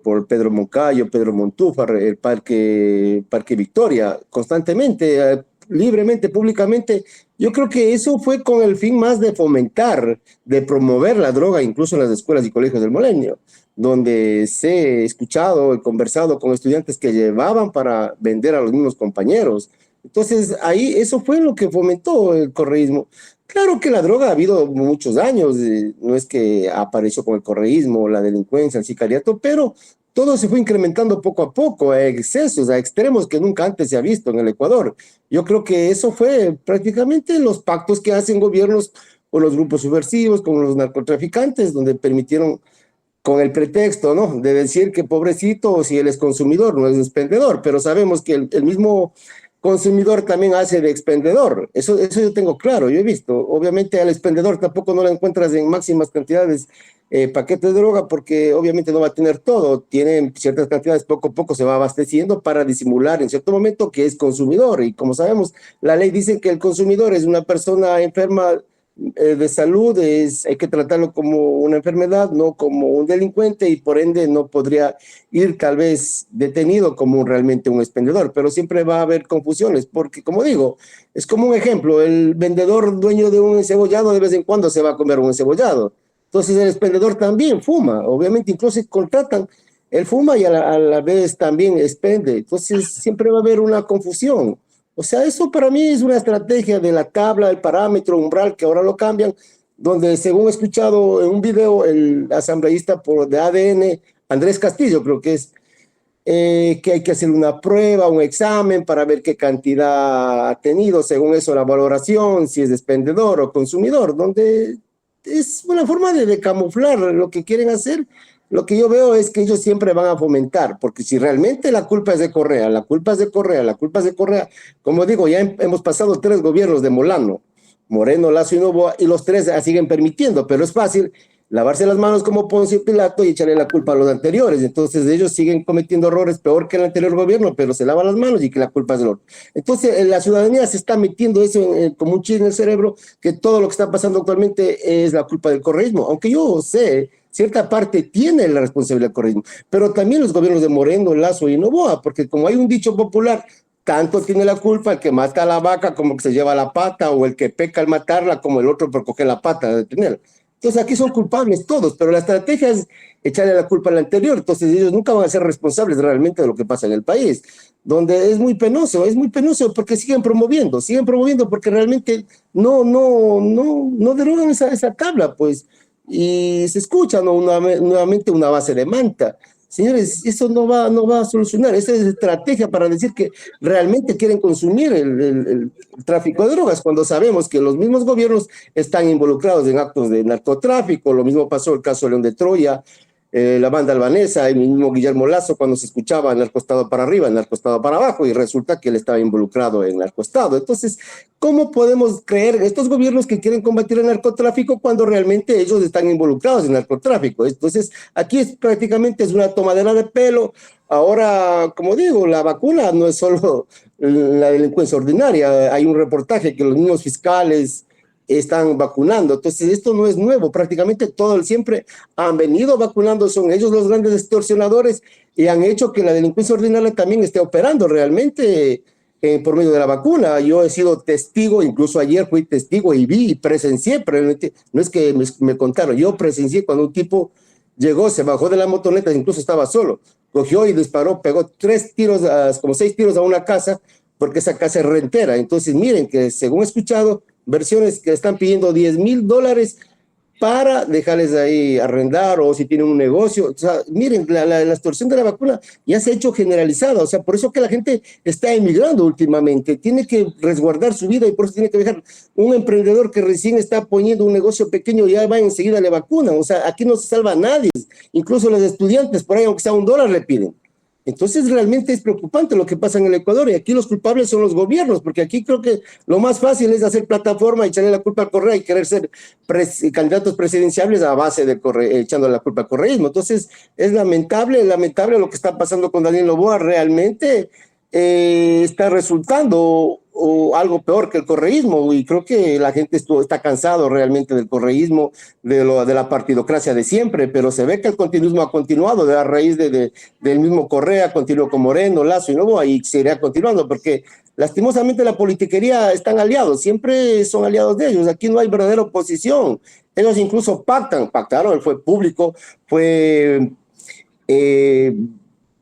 S1: por Pedro Moncayo, Pedro Montúfar, el Parque Victoria, constantemente, libremente, públicamente. Yo creo que eso fue con el fin más de fomentar, de promover la droga, incluso en las escuelas y colegios del Molenio, donde he escuchado, he conversado con estudiantes que llevaban para vender a los mismos compañeros. Entonces, ahí eso fue lo que fomentó el correísmo. Claro que la droga ha habido muchos años, no es que apareció con el correísmo, la delincuencia, el sicariato, pero todo se fue incrementando poco a poco, a excesos, a extremos que nunca antes se ha visto en el Ecuador. Yo creo que eso fue prácticamente los pactos que hacen gobiernos con los grupos subversivos, con los narcotraficantes, donde permitieron, con el pretexto, ¿no?, de decir que pobrecito, si él es consumidor, no es expendedor, pero sabemos que el mismo consumidor también hace de expendedor. Eso yo tengo claro, yo he visto. Obviamente al expendedor tampoco no lo encuentras en máximas cantidades, paquetes de droga, porque obviamente no va a tener todo, tiene ciertas cantidades, poco a poco se va abasteciendo para disimular en cierto momento que es consumidor. Y como sabemos, la ley dice que el consumidor es una persona enferma de salud, hay que tratarlo como una enfermedad, no como un delincuente, y por ende no podría ir tal vez detenido como realmente un expendedor, pero siempre va a haber confusiones, porque como digo, es como un ejemplo, el vendedor dueño de un encebollado de vez en cuando se va a comer un encebollado, entonces el expendedor también fuma, obviamente incluso contratan, él fuma y a la vez también expende, entonces siempre va a haber una confusión. O sea, eso para mí es una estrategia de la tabla, el parámetro umbral, que ahora lo cambian, donde según he escuchado en un video, el asambleísta de ADN, Andrés Castillo, creo que es, que hay que hacer una prueba, un examen para ver qué cantidad ha tenido, según eso la valoración, si es expendedor o consumidor, donde es una forma de camuflar lo que quieren hacer. Lo que yo veo es que ellos siempre van a fomentar, porque si realmente la culpa es de Correa, la culpa es de Correa, la culpa es de Correa, como digo, ya hemos pasado 3 gobiernos de Molano, Moreno, Lasso y Noboa, y los 3 siguen permitiendo, pero es fácil lavarse las manos como Poncio Pilato y echarle la culpa a los anteriores. Entonces ellos siguen cometiendo errores peor que el anterior gobierno, pero se lavan las manos y que la culpa es del otro. Entonces la ciudadanía se está metiendo eso como un chip en el cerebro, que todo lo que está pasando actualmente es la culpa del correísmo, aunque yo sé, cierta parte tiene la responsabilidad del correísmo, pero también los gobiernos de Moreno, Lasso y Noboa, porque como hay un dicho popular, tanto tiene la culpa el que mata a la vaca como que se lleva la pata, o el que peca al matarla como el otro por coger la pata de tenerla. Entonces aquí son culpables todos, pero la estrategia es echarle la culpa al anterior. Entonces ellos nunca van a ser responsables realmente de lo que pasa en el país, donde es muy penoso porque siguen promoviendo porque realmente no derogan esa tabla, pues, y se escucha, ¿no?, nuevamente una base de manta. Señores, eso no va a solucionar. Esa es estrategia para decir que realmente quieren consumir el tráfico de drogas, cuando sabemos que los mismos gobiernos están involucrados en actos de narcotráfico. Lo mismo pasó el caso de León de Troya, la banda albanesa, el mismo Guillermo Lazo, cuando se escuchaba el narcoestado para arriba, el narcoestado para abajo, y resulta que él estaba involucrado en el narcoestado. Entonces, ¿cómo podemos creer en estos gobiernos que quieren combatir el narcotráfico cuando realmente ellos están involucrados en el narcotráfico? Entonces, aquí prácticamente es una tomadera de pelo. Ahora, como digo, la vacuna no es solo la delincuencia ordinaria. Hay un reportaje que los mismos fiscales están vacunando. Entonces, esto no es nuevo. Prácticamente todo el siempre han venido vacunando. Son ellos los grandes extorsionadores y han hecho que la delincuencia ordinaria también esté operando realmente por medio de la vacuna. Yo he sido testigo, incluso ayer fui testigo y vi y presencié, pero no es que me contaron, yo presencié cuando un tipo llegó, se bajó de la motoneta, incluso estaba solo, cogió y disparó, pegó 3 tiros, como 6 tiros a una casa, porque esa casa es rentera. Entonces miren que según he escuchado, versiones que están pidiendo $10,000 para dejarles ahí arrendar, o si tienen un negocio. O sea, miren, la extorsión de la vacuna ya se ha hecho generalizada. O sea, por eso que la gente está emigrando últimamente, tiene que resguardar su vida y por eso tiene que dejar un emprendedor que recién está poniendo un negocio pequeño, ya va enseguida le vacunan. O sea, aquí no se salva a nadie, incluso los estudiantes, por ahí aunque sea $1 le piden. Entonces realmente es preocupante lo que pasa en el Ecuador, y aquí los culpables son los gobiernos, porque aquí creo que lo más fácil es hacer plataforma y echarle la culpa al Correa y querer ser candidatos presidenciables a base de echando la culpa al correísmo. Entonces es lamentable lo que está pasando con Daniel Noboa. Realmente está resultando o algo peor que el correísmo, y creo que la gente está cansado realmente del correísmo, de la partidocracia de siempre, pero se ve que el continuismo ha continuado de a raíz del mismo Correa, continuó con Moreno, Lazo y Noboa, y seguirá continuando, porque lastimosamente la politiquería están aliados, siempre son aliados de ellos. Aquí no hay verdadera oposición, ellos incluso pactaron, fue público, fue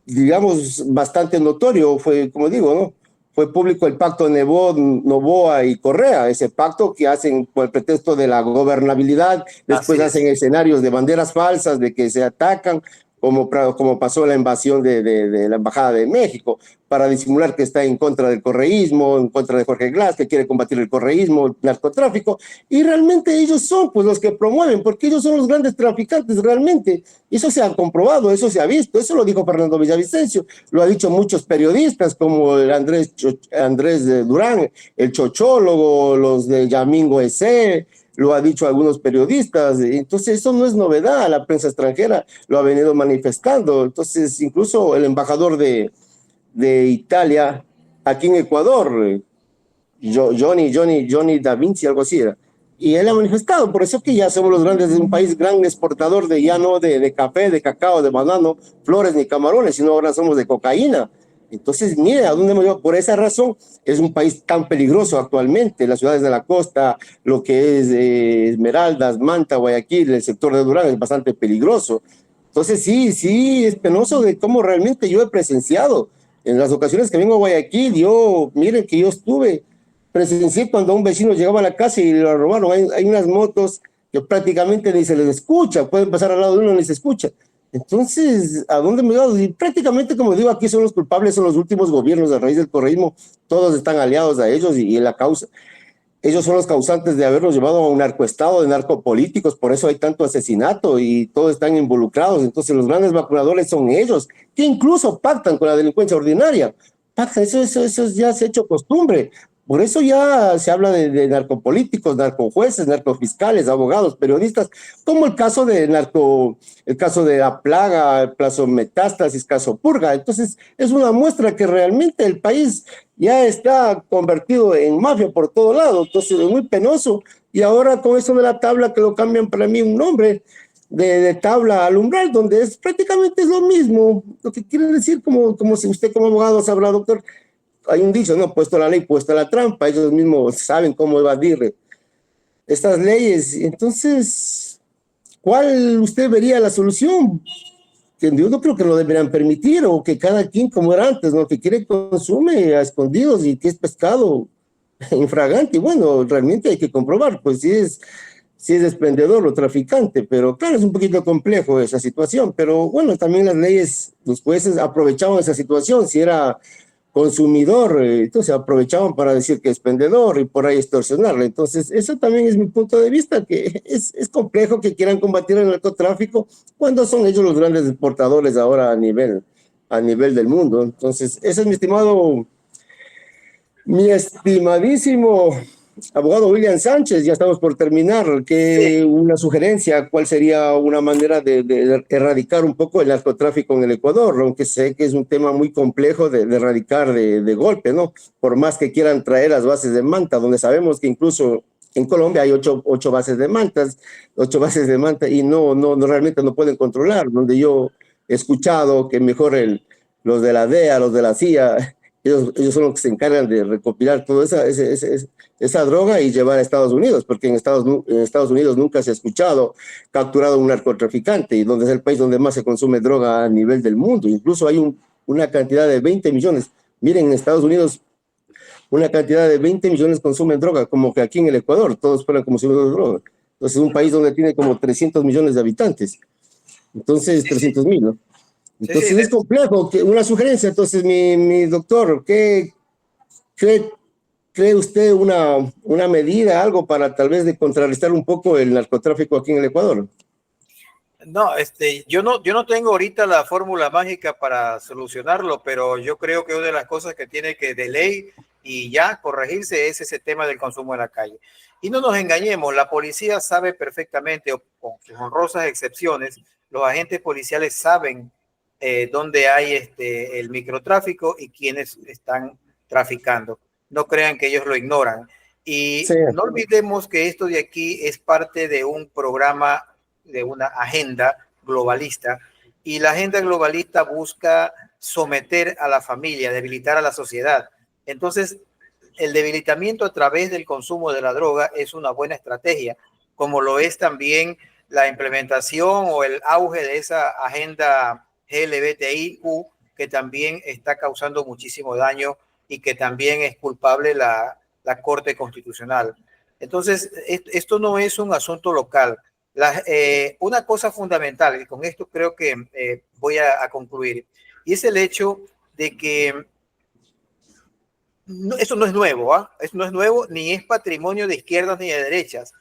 S1: digamos, bastante notorio, fue, como digo, ¿no? Fue público el pacto de Noboa y Correa, ese pacto que hacen por el pretexto de la gobernabilidad, después hacen escenarios de banderas falsas, de que se atacan, como pasó la invasión de la Embajada de México, para disimular que está en contra del correísmo, en contra de Jorge Glass, que quiere combatir el correísmo, el narcotráfico, y realmente ellos son pues los que promueven, porque ellos son los grandes traficantes realmente. Eso se ha comprobado, eso se ha visto, eso lo dijo Fernando Villavicencio, lo ha dicho muchos periodistas como el Andrés Durán, el chochólogo, los de Yamingo EC, lo ha dicho algunos periodistas. Entonces eso no es novedad, la prensa extranjera lo ha venido manifestando. Entonces incluso el embajador de Italia aquí en Ecuador, Johnny Da Vinci, algo así era, y él ha manifestado. Por eso que ya somos los grandes, de un país gran exportador de, ya no de café, de cacao, de banano, flores ni camarones, sino ahora somos de cocaína. Entonces, mire, ¿a dónde hemos llegado? Por esa razón es un país tan peligroso actualmente. Las ciudades de la costa, lo que es Esmeraldas, Manta, Guayaquil, el sector de Durán es bastante peligroso. Entonces, sí, es penoso de cómo realmente yo he presenciado. En las ocasiones que vengo a Guayaquil, miren que yo presencié cuando un vecino llegaba a la casa y lo robaron. Hay unas motos que prácticamente ni se les escucha, pueden pasar al lado de uno ni se escucha. Entonces, ¿a dónde me voy? Y prácticamente, como digo, aquí son los culpables, son los últimos gobiernos a raíz del correísmo, todos están aliados a ellos y la causa. Ellos son los causantes de habernos llevado a un narcoestado de narcopolíticos, por eso hay tanto asesinato y todos están involucrados. Entonces los grandes vacunadores son ellos, que incluso pactan con la delincuencia ordinaria. Pactan, eso ya se ha hecho costumbre. Por eso ya se habla de narcopolíticos, narcojueces, narcofiscales, abogados, periodistas, como el caso de la plaga, el caso Metástasis, caso Purga. Entonces es una muestra que realmente el país ya está convertido en mafia por todo lado. Entonces es muy penoso. Y ahora con eso de la tabla, que lo cambian para mí un nombre de tabla al umbral, donde prácticamente es lo mismo. Lo que quiere decir, como si usted como abogado sabrá, doctor, hay un dicho, ¿no? Puesto la ley, puesta la trampa. Ellos mismos saben cómo evadir estas leyes. Entonces, ¿cuál usted vería la solución? Que yo no creo que lo deberían permitir, o que cada quien, como era antes, ¿no? Que quiere consume a escondidos y que es pescado infragante. Bueno, realmente hay que comprobar, pues si es expendedor o traficante, pero claro, es un poquito complejo esa situación, pero bueno, también las leyes, los jueces aprovechaban esa situación, si era consumidor, entonces aprovechaban para decir que es vendedor y por ahí extorsionarle. Entonces, eso también es mi punto de vista, que es complejo que quieran combatir el narcotráfico cuando son ellos los grandes exportadores ahora a nivel del mundo. Entonces, ese es mi estimadísimo abogado William Sánchez, ya estamos por terminar.
S2: Sí,
S1: ¿Qué una sugerencia? ¿Cuál sería una manera de erradicar un poco el narcotráfico en el Ecuador? Aunque sé que es un tema muy complejo de erradicar de golpe, ¿no? Por más que quieran traer las bases de Manta, donde sabemos que incluso en Colombia hay ocho bases de mantas, 8 bases de manta y no realmente no pueden controlar. Donde yo he escuchado que mejor los de la DEA, los de la CIA, ellos son los que se encargan de recopilar toda esa droga y llevar a Estados Unidos, porque en Estados Unidos nunca se ha escuchado capturado un narcotraficante, y donde es el país donde más se consume droga a nivel del mundo. Incluso hay una cantidad de 20 millones. Miren, en Estados Unidos una cantidad de 20 millones consumen droga, como que aquí en el Ecuador todos fueran consumidores de droga. Entonces es un país donde tiene como 300 millones de habitantes. Entonces,
S2: sí, sí,
S1: 300 mil, ¿no?
S2: sí, sí.
S1: Entonces es complejo. Una sugerencia, entonces, mi doctor, ¿qué cree usted una medida, algo para tal vez de contrarrestar un poco el narcotráfico aquí en el Ecuador?
S2: No, yo no tengo ahorita la fórmula mágica para solucionarlo, pero yo creo que una de las cosas que tiene que de ley y ya corregirse es ese tema del consumo en la calle. Y no nos engañemos, la policía sabe perfectamente, o con sus honrosas excepciones, los agentes policiales saben dónde hay el microtráfico y quiénes están traficando. No crean que ellos lo ignoran.
S1: Sí,
S2: Y no olvidemos que esto de aquí es parte de un programa, de una agenda globalista, y la agenda globalista busca someter a la familia, debilitar a la sociedad. Entonces, el debilitamiento a través del consumo de la droga es una buena estrategia, como lo es también la implementación o el auge de esa agenda LGBTIQ, que también está causando muchísimo daño y que también es culpable la Corte Constitucional. Entonces, esto no es un asunto local. Una cosa fundamental, y con esto creo que voy a concluir, y es el hecho de que eso no es nuevo, ¿eh? Eso no es nuevo, ni es patrimonio de izquierdas ni de derechas.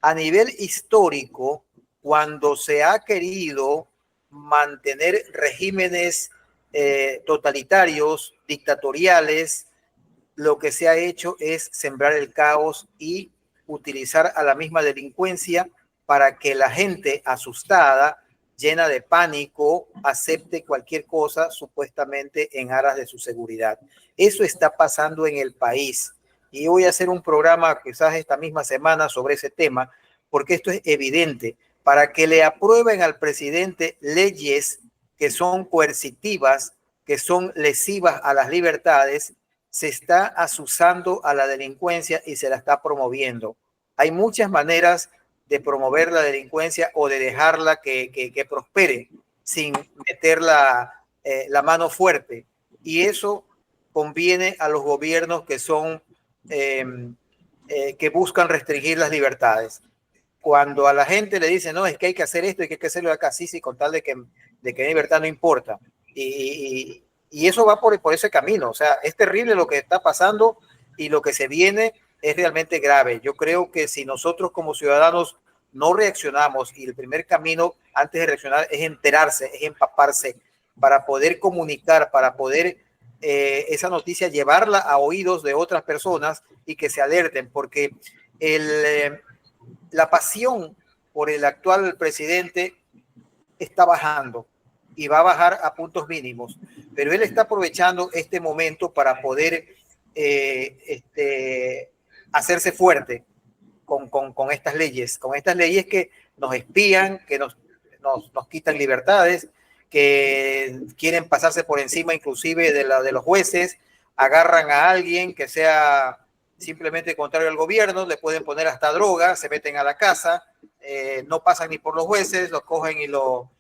S2: A nivel histórico, cuando se ha querido mantener regímenes totalitarios, dictatoriales, lo que se ha hecho es sembrar el caos y utilizar a la misma delincuencia para que la gente asustada, llena de pánico, acepte cualquier cosa supuestamente en aras de su seguridad. Eso está pasando en el país. Y voy a hacer un programa quizás esta misma semana sobre ese tema, porque esto es evidente. Para que le aprueben al presidente leyes que son coercitivas, que son lesivas a las libertades, se está asusando a la delincuencia y se la está promoviendo. Hay muchas maneras de promover la delincuencia o de dejarla que prospere sin meter la mano fuerte. Y eso conviene a los gobiernos que son eh, que buscan restringir las libertades. Cuando a la gente le dicen, no, es que hay que hacer esto y que hay que hacerlo acá, sí, sí, con tal de que libertad no importa. Y eso va por ese camino. O sea, es terrible lo que está pasando y lo que se viene es realmente grave. Yo creo que si nosotros como ciudadanos no reaccionamos, y el primer camino antes de reaccionar es enterarse, es empaparse para poder comunicar, para poder esa noticia llevarla a oídos de otras personas y que se alerten, porque la pasión por el actual presidente está bajando y va a bajar a puntos mínimos, pero él está aprovechando este momento para poder hacerse fuerte con estas leyes que nos espían, que nos quitan libertades, que quieren pasarse por encima inclusive de los jueces, agarran a alguien que sea simplemente contrario al gobierno, le pueden poner hasta droga, se meten a la casa, no pasan ni por los jueces, lo cogen y lo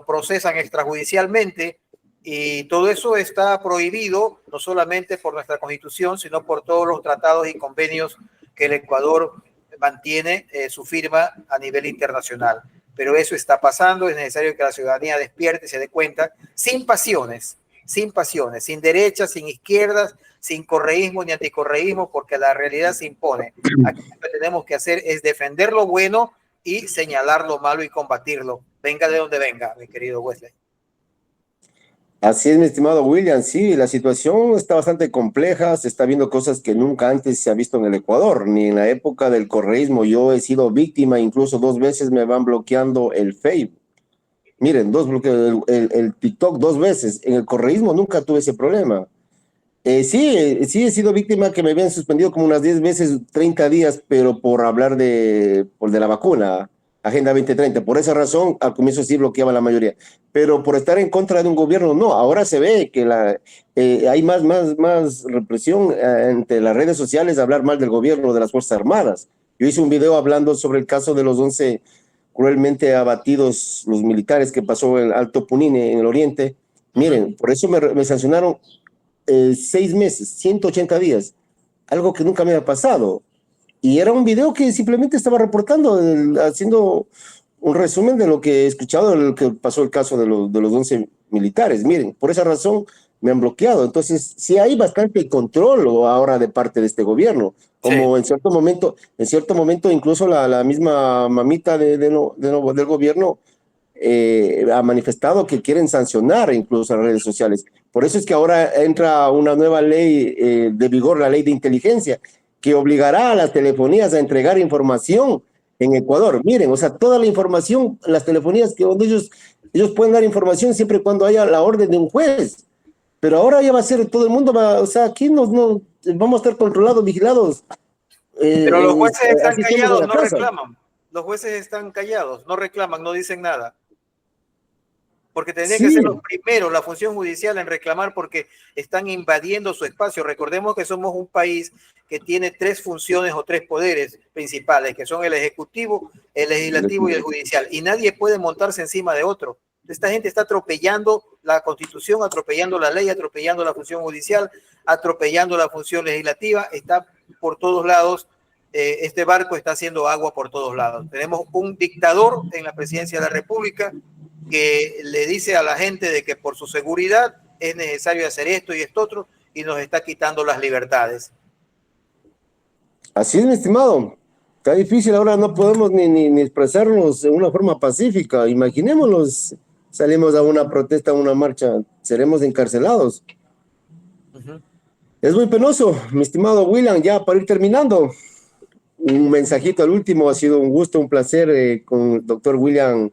S2: procesan extrajudicialmente, y todo eso está prohibido no solamente por nuestra constitución, sino por todos los tratados y convenios que el Ecuador mantiene su firma a nivel internacional. Pero eso está pasando, es necesario que la ciudadanía despierte y se dé cuenta, sin pasiones, sin derechas, sin izquierdas, sin correísmo ni anticorreísmo, porque la realidad se impone. Aquí lo que tenemos que hacer es defender lo bueno y señalar lo malo y combatirlo, venga de donde venga, mi querido Wesley.
S1: Así es, mi estimado William, sí, la situación está bastante compleja, se está viendo cosas que nunca antes se ha visto en el Ecuador, ni en la época del correísmo. Yo he sido víctima, incluso 2 veces me van bloqueando el Facebook. Miren, dos bloqueos, el TikTok 2 veces. En el correísmo nunca tuve ese problema. Sí he sido víctima que me habían suspendido como unas 10 veces, 30 días, pero por hablar de la vacuna, Agenda 2030. Por esa razón, al comienzo sí bloqueaba la mayoría. Pero por estar en contra de un gobierno, no. Ahora se ve que hay más represión entre las redes sociales, de hablar mal del gobierno, de las Fuerzas Armadas. Yo hice un video hablando sobre el caso de los 11 cruelmente abatidos, los militares que pasó en Alto Punine, en el oriente. Miren, por eso me sancionaron 6 meses, 180 días, algo que nunca me había pasado. Y era un video que simplemente estaba reportando, haciendo un resumen de lo que he escuchado, de lo que pasó el caso de los 11 militares. Miren, por esa razón me han bloqueado. Entonces, sí hay bastante control ahora de parte de este gobierno. Como
S2: Sí.
S1: en cierto momento incluso la misma mamita del gobierno ha manifestado que quieren sancionar incluso a las redes sociales. Por eso es que ahora entra una nueva ley de vigor, la ley de inteligencia, que obligará a las telefonías a entregar información en Ecuador. Miren, o sea, toda la información, las telefonías que donde ellos pueden dar información siempre y cuando haya la orden de un juez. Pero ahora ya va a ser todo el mundo, o sea, aquí no vamos a estar controlados, vigilados.
S2: Pero los jueces están
S1: Así estemos en
S2: callados,
S1: la
S2: no
S1: casa.
S2: reclaman. Los jueces están callados, no reclaman, no dicen nada. Porque tendrían que ser los
S1: Sí,
S2: primeros, la función judicial, en reclamar porque están invadiendo su espacio. Recordemos que somos un país que tiene 3 funciones o 3 poderes principales, que son el ejecutivo, el legislativo y el judicial. Y nadie puede montarse encima de otro. Esta gente está atropellando la Constitución, atropellando la ley, atropellando la función judicial, atropellando la función legislativa. Está por todos lados. Este barco está haciendo agua por todos lados. Tenemos un dictador en la presidencia de la República que le dice a la gente de que por su seguridad es necesario hacer esto y esto otro y nos está quitando las libertades.
S1: así es, mi estimado. Está difícil ahora, no podemos ni expresarnos de una forma pacífica. Imaginémonos, salimos a una protesta, a una marcha, seremos encarcelados. Es muy penoso, mi estimado William, ya para ir terminando. Un mensajito al último, ha sido un gusto, un placer con el doctor William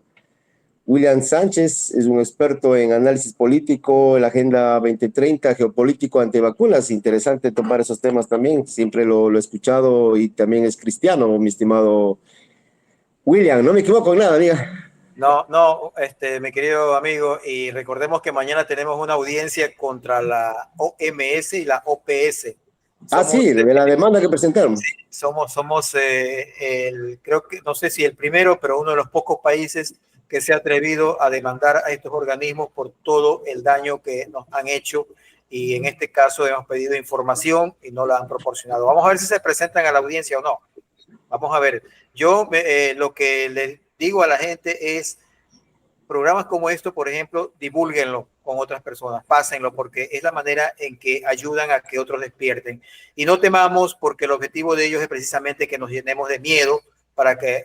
S1: Sánchez, es un experto en análisis político, la Agenda 2030, geopolítico, antivacunas. Interesante tomar esos temas también. Siempre lo he escuchado y también es cristiano, mi estimado William. No me equivoco en nada, diga.
S2: No, no, mi querido amigo, y recordemos que mañana tenemos una audiencia contra la OMS y la OPS.
S1: Ah,
S2: Somos,
S1: sí, de la demanda que presentaron.
S2: somos creo que, no sé si el primero, pero uno de los pocos países que se ha atrevido a demandar a estos organismos por todo el daño que nos han hecho. Y en este caso hemos pedido información y no la han proporcionado. Vamos a ver si se presentan a la audiencia o no. Vamos a ver. Yo lo que le digo a la gente es, programas como esto, por ejemplo, divúlguenlo con otras personas, pásenlo, porque es la manera en que ayudan a que otros despierten. Y no temamos, porque el objetivo de ellos es precisamente que nos llenemos de miedo para que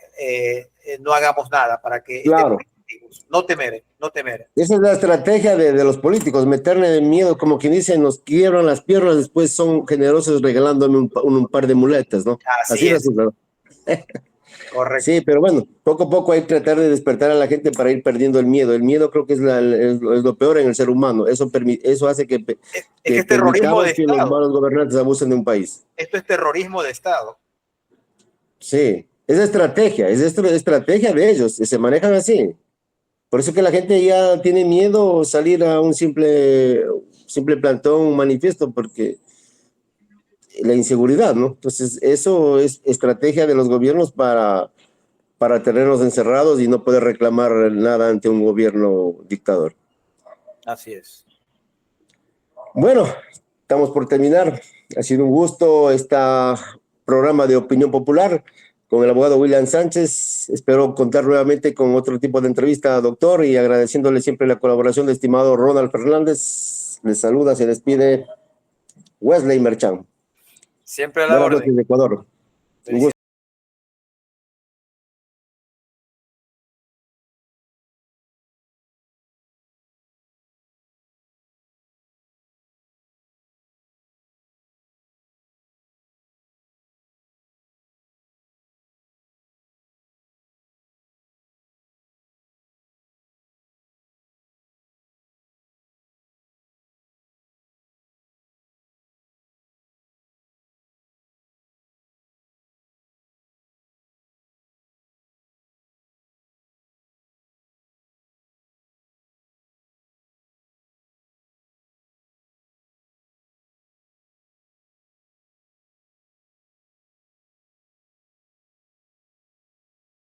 S2: no hagamos nada, para que estemos
S1: Claro.
S2: activos. No temer, no temer.
S1: Esa es la estrategia de los políticos, meterle de miedo, como quien dice, nos quiebran las piernas, después son generosos regalándome un par de muletas, ¿no?
S2: Así
S1: Así
S2: es,
S1: resulta.
S2: correcto.
S1: Sí, pero bueno, poco a poco hay que tratar de despertar a la gente para ir perdiendo el miedo. El miedo creo que es lo peor en el ser humano. Eso hace
S2: Es que
S1: que
S2: es terrorismo de
S1: permitamos que los
S2: Estado.
S1: malos gobernantes abusen de un país.
S2: Esto es terrorismo de Estado.
S1: Sí, es estrategia de ellos, se manejan así. Por eso que la gente ya tiene miedo salir a un simple plantón, un manifiesto, porque la inseguridad, ¿no? Entonces, eso es estrategia de los gobiernos para tenernos encerrados y no poder reclamar nada ante un gobierno dictador.
S2: Así es.
S1: Bueno, estamos por terminar. Ha sido un gusto este programa de opinión popular. con el abogado William Sánchez. Espero contar nuevamente con otro tipo de entrevista, doctor, y agradeciéndole siempre la colaboración de estimado Ronald Fernández. Les saluda, se despide Wesley Merchan.
S2: Siempre a la
S1: Buenas
S2: orden.
S1: noches, Ecuador. Un gusto.